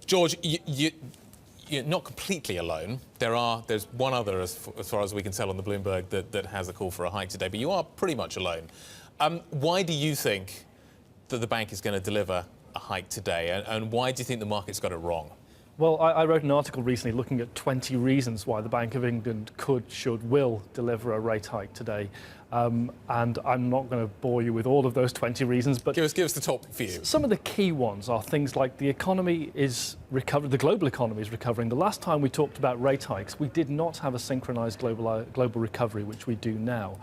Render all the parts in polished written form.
George, you're not completely alone. There's one other, as far as we can tell on the Bloomberg, that has a call for a hike today, but you are pretty much alone. Why do you think that the bank is going to deliver a hike today, and why do you think the market's got it wrong? Well, I wrote an article recently looking at 20 reasons why the Bank of England could, should, will deliver a rate hike today. And I'm not going to bore you with all of those 20 reasons, but give us the top few. Some of the key ones are things like the economy is recovering, the global economy is recovering. The last time we talked about rate hikes, we did not have a synchronized global recovery, which we do now.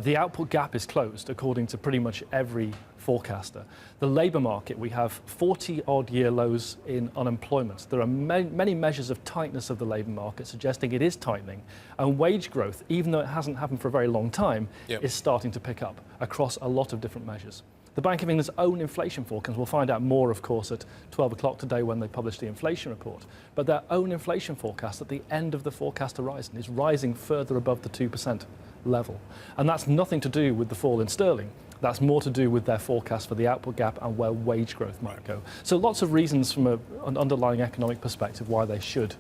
The output gap is closed, according to pretty much every forecaster. The labour market, we have 40-odd-year lows in unemployment. There are many measures of tightness of the labour market suggesting it is tightening. And wage growth, even though it hasn't happened for a very long time, is starting to pick up across a lot of different measures. The Bank of England's own inflation forecast, we'll find out more, of course, at 12 o'clock today when they publish the inflation report, but their own inflation forecast at the end of the forecast horizon is rising further above the 2% level. And that's nothing to do with the fall in sterling. That's more to do with their forecast for the output gap and where wage growth might go. So lots of reasons from an underlying economic perspective why they should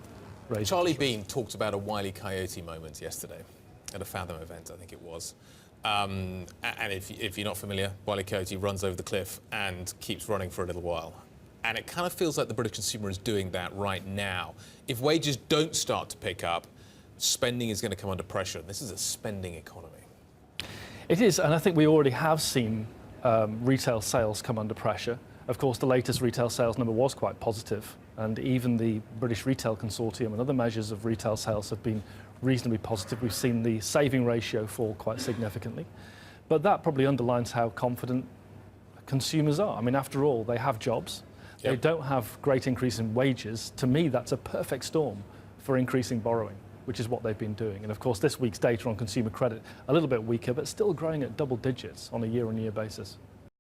raise. Charlie Bean talked about a Wile E. Coyote moment yesterday at a Fathom event, I think it was. And if you're not familiar, Wile E. Coyote runs over the cliff and keeps running for a little while. And it kind of feels like the British consumer is doing that right now. If wages don't start to pick up, spending is going to come under pressure. This is a spending economy. It is, and I think we already have seen retail sales come under pressure. Of course, the latest retail sales number was quite positive, and even the British Retail Consortium and other measures of retail sales have been reasonably positive. We've seen the saving ratio fall quite significantly, but that probably underlines how confident consumers are. I mean, after all, they have jobs. They don't have great increase in wages. To me, that's a perfect storm for increasing borrowing, which is what they've been doing. And of course, this week's data on consumer credit, a little bit weaker, but still growing at double digits on a year-on-year basis.